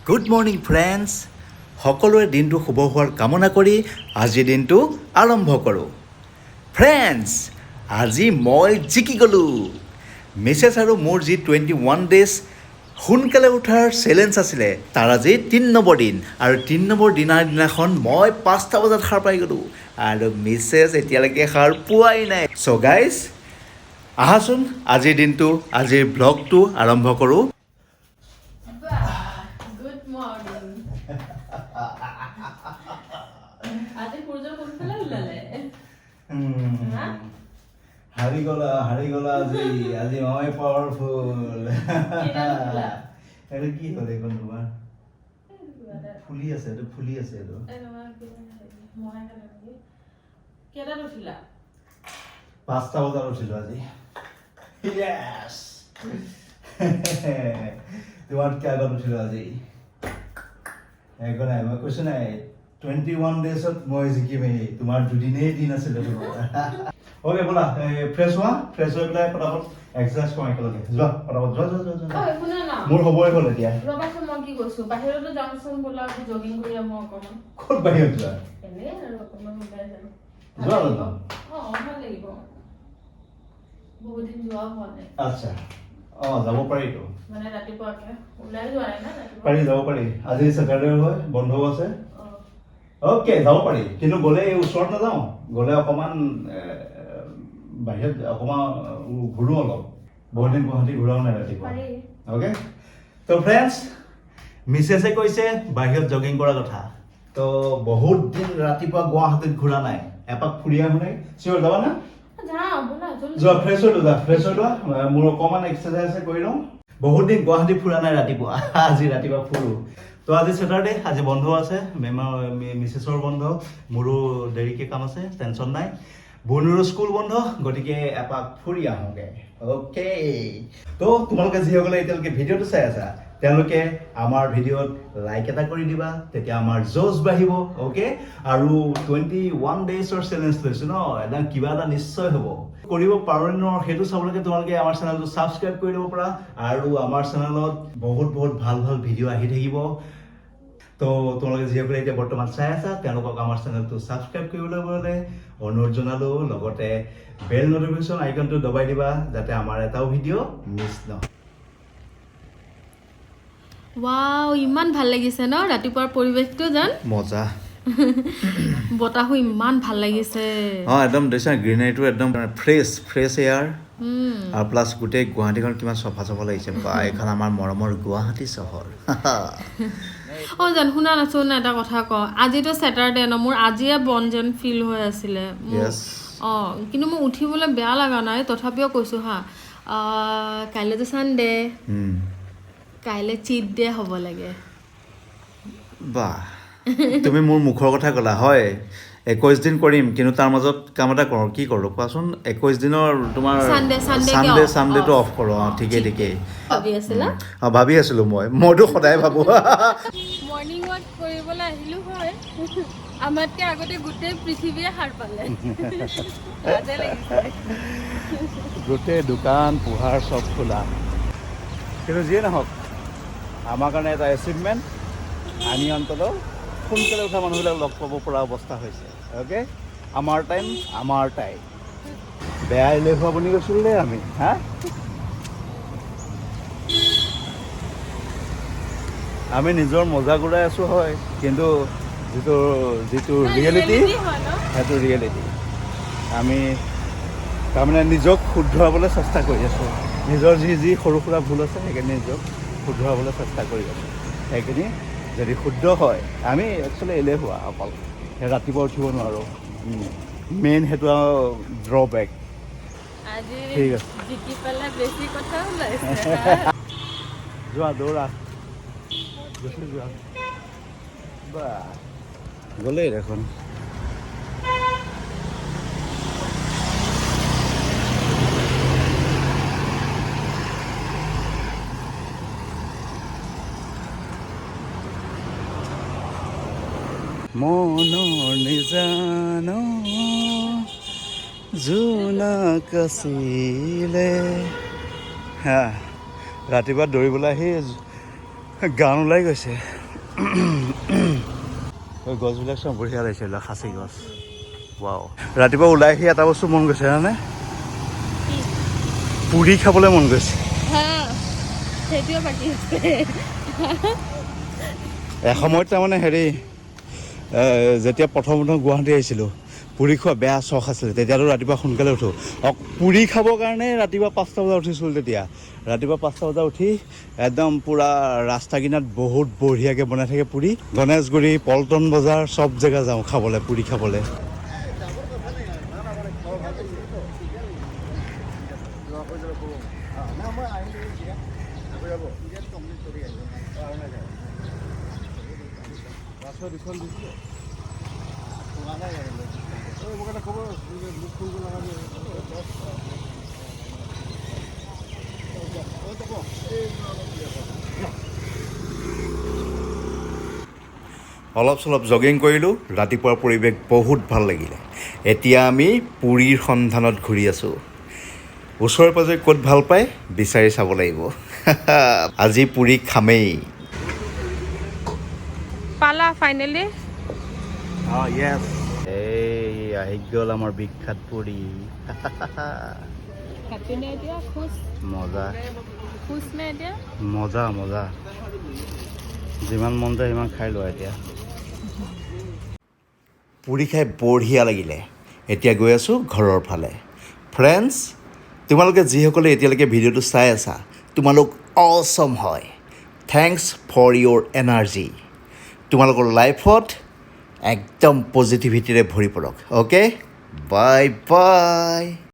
good morning friends সকলোৰে দিনটো শুভ হোৱাৰ কামনা কৰি আজিৰ দিনটো আৰম্ভ কৰোঁ ফ্ৰেণ্ডছ আজি মই জিকি গ'লোঁ মিছেছ আৰু মোৰ যি 21 ডেজ সোনকালে উঠাৰ চেলেঞ্জ আছিলে তাৰ আজি 3 নম্বৰ দিন আৰু 3 নম্বৰ দিনাখন মই 5টা বজাত সাৰ পাই গ'লোঁ আৰু মিছেছ এতিয়ালৈকে সাৰ পোৱাই নাই চ' গাইজ আহাচোন আজিৰ দিনটো আজিৰ ব্লগটো আৰম্ভ কৰোঁ হাৰি গলা আজি মই পাৱাৰফুল এইটো কি হ'ল এইখন তোমাৰ ফুলি আছে এইটো 5টা বজাত উঠিলো আজি তোমাতকে আগত উঠিলো আজি একো নাই মই কৈছো নাই 21 ডেজত মই জিকিমেই তোমাৰ দুদিনেই দিন আছিলে তোমাৰ ওকে বলা ফ্ৰেছ হৈ পেলাই ফটাফট এক্সাৰচাইজ কৰা একেলগে যোৱা ফটাফট যোৱা মোৰ হ'বই হ'ল এতিয়া ৰবাচোন মই কি কৈছো বাহিৰতো যাওঁচোন বলা জগিং কৰি আহো অকমান ক'ত বাহিৰত যোৱা এনে আৰু অকমান ওলাই যাম যোৱা ভাল লাগিব বহুত দিন যোৱা হোৱা নাই আচ্ছা যাব পাৰিতো মানে ৰাতিপুৱাকে ওলাই যোৱা নাই না পাৰি যাব পাৰি আজি স্যাটাৰডে হয় বন্ধও আছে ওকে যাব পাৰি কিন্তু গ'লে ওচৰত নাযাওঁ গ'লে অকমান বাহিৰত অকমান ঘূৰো অলপ বহুত দিন গুৱাহাটী ঘূৰাও নাই ৰাতিপুৱা অ'কে তো ফ্ৰেণ্ডছ মিছেছে কৈছে বাহিৰত জগিং কৰাৰ কথা তো বহুত দিন ৰাতিপুৱা গুৱাহাটীত ঘূৰা নাই এপাক ফুৰি আহো নাই চিয়ৰ যাবা না যোৱা ফ্ৰেছ হৈ লোৱা মোৰ অকমান এক্সাৰচাইজ কৰি লওঁ বহুত দিন গুৱাহাটী ফুৰা নাই ৰাতিপুৱা আজি ৰাতিপুৱা ফুৰো তো আজি স্যাটাৰডে আজি বন্ধ আছে মিছেছৰ বন্ধ মোৰো দেৰিকে কাম আছে টেনশ্যন নাই বনুৰো স্কুল বন্ধ গতিকে এপাক ফুৰি আহোঁগে অ'কে তো তোমালোকে যিসকলে এতিয়ালৈকে ভিডিঅ'টো চাই আছা তেওঁলোকে আমাৰ ভিডিঅ'ত লাইক এটা কৰি দিবা তেতিয়া আমাৰ জোচ বাঢ়িব অ'কে আৰু 21 ডেজৰ চেলেঞ্জ লৈছো ন একদম কিবা এটা নিশ্চয় হ'ব কৰিব পাৰো ন সেইটো চাবলৈকে তোমালোকে আমাৰ চেনেলটো ছাবস্ক্ৰাইব কৰি ল'ব পাৰা আৰু আমাৰ চেনেলত বহুত ভাল ভিডিঅ' আহি থাকিব তো তোমালোকে যিসকলে এতিয়া বৰ্তমান চাই আছা তেওঁলোকক আমাৰ চেনেলটো ছাবস্ক্ৰাইব কৰিবলৈ অনুৰোধ জনালো লগতে বেল নটিফিকেশ্যন আইকনটো দবাই দিবা যাতে আমাৰ এটাও ভিডিঅ' মিছ নহয় ওৱাও ইমান ভাল লাগিছে ন ৰাতিপুৱাৰ পৰিৱেশটো জান মজা বতাহো ইমান ভাল লাগিছে একদম দেখিছা গ্ৰীনাৰীটো একদম ফ্ৰেছ এয়াৰ আৰু প্লাছ গোটেই গুৱাহাটীখন কিমান চফা লাগিছে বা এইখন আমাৰ মৰমৰ গুৱাহাটী চহৰ জান শুনা নাচো না এটা কথা ক আজিতো স্যাটাৰডে ন মোৰ আজিয়ে বন যেন ফিল হৈ আছিলে কিন্তু মোৰ উঠিবলৈ বেয়া লগা নাই তথাপিও কৈছো হা কাইলৈতো চানডে কাইলৈ চিট ডে হ'ব লাগে বাহ তুমি মোৰ মুখৰ কথা ক'লা হয় 21 দিন কৰিম কিন্তু তাৰ মাজত কাম এটা কৰোঁ কি কৰোঁ কোৱাচোন 21 দিনৰ তোমাৰ চানডেটো অফ কৰোঁ ঠিকেই ভাবি আছিলোঁ মইতো সদায় ভাবোঁ মৰ্ণিং ৱাক কৰিবলৈ আহিলোঁ হয় আমাতকৈ আগতে গোটেই পৃথিৱীয়ে সাৰ পালে গোটেই দোকান পোহাৰ চব খোলা কিন্তু যিয়ে নহওক আমাৰ কাৰণে এটা এচিভমেণ্ট আমি অন্ততঃ সোনকালে উঠা মানুহবিলাক লগ পাব পৰা অৱস্থা হৈছে অ'কে আমাৰ টাইম বেয়া এলেহুৱা বুলি কৈছিলোঁ দেই আমি আমি নিজৰ মজা ঘূৰাই আছোঁ হয় কিন্তু যিটো ৰিয়েলিটি সেইটো ৰিয়েলিটি আমি তাৰমানে নিজক শুধৰাবলৈ চেষ্টা কৰি আছোঁ নিজৰ যি সৰু সুৰা ভুল আছে সেইখিনি নিজক শুধৰাবলৈ চেষ্টা কৰি আছোঁ সেইখিনি যদি শুদ্ধ হয় আমি একচুৱেলি এলেহুৱা অকল ৰাতিপুৱা উঠিব নোৱাৰোঁ মেইন সেইটো ড্ৰবেক ঠিক আছে যোৱা দৌৰা যোৱা বা গ'লেই দেখোন মনৰ নিজান জোনাক আছিলে ৰাতিপুৱা দৌৰিবলৈ আহি গান ওলাই গৈছে গছবিলাক চব বঢ়িয়া লাগিছে খাচী গছ ৱাও ৰাতিপুৱা ওলাই আহি এটা বস্তু মন গৈছে জানে পুৰি খাবলৈ মন গৈছে সেইটোৱে বাকী আছে এসময়ত তাৰমানে হেৰি যেতিয়া প্ৰথম গুৱাহাটী আহিছিলোঁ পুৰি খোৱা বেয়া চখ আছিলে তেতিয়াতো ৰাতিপুৱা সোনকালে উঠোঁ পুৰি খাবৰ কাৰণে ৰাতিপুৱা 5টা বজাত উঠিছিলোঁ তেতিয়া ৰাতিপুৱা 5টা বজাত উঠি একদম পূৰা ৰাস্তা কিনাৰত বহুত বঢ়িয়াকৈ বনাই থাকে পুৰি গণেশগুৰি পল্টন বজাৰ চব জেগা যাওঁ খাবলৈ পুৰি খাবলৈ অলপ চলপ জগিং কৰিলোঁ ৰাতিপুৱাৰ পৰিৱেশ বহুত ভাল লাগিলে এতিয়া আমি পুৰীৰ সন্ধানত ঘূৰি আছোঁ ওচৰে পাজৰে ক'ত ভাল পায় বিচাৰি চাব লাগিব আজি পুৰি খামেই পালা ফাইনেলি য়েছ এই আহি গ'ল আমাৰ বিখ্যাত পুৰি হেপী নে এতিয়া খুশ মজা খুশ নে এতিয়া মজা মজা যিমান মন যায় সিমান খাই লোৱা এতিয়া পুৰি খাই বঢ়িয়া লাগিলে এতিয়া গৈ আছোঁ ঘৰৰ ফালে ফ্ৰেণ্ডছ তোমালোকে যিসকলে এতিয়ালৈকে ভিডিঅ'টো চাই আছা তোমালোক অচম হয় থেংকছ ফৰ ইয়'ৰ এনাৰ্জি তোমালোকৰ লাইফত একদম পজিটিভিটিৰে ভৰি পৰক অ'কে বাই বাই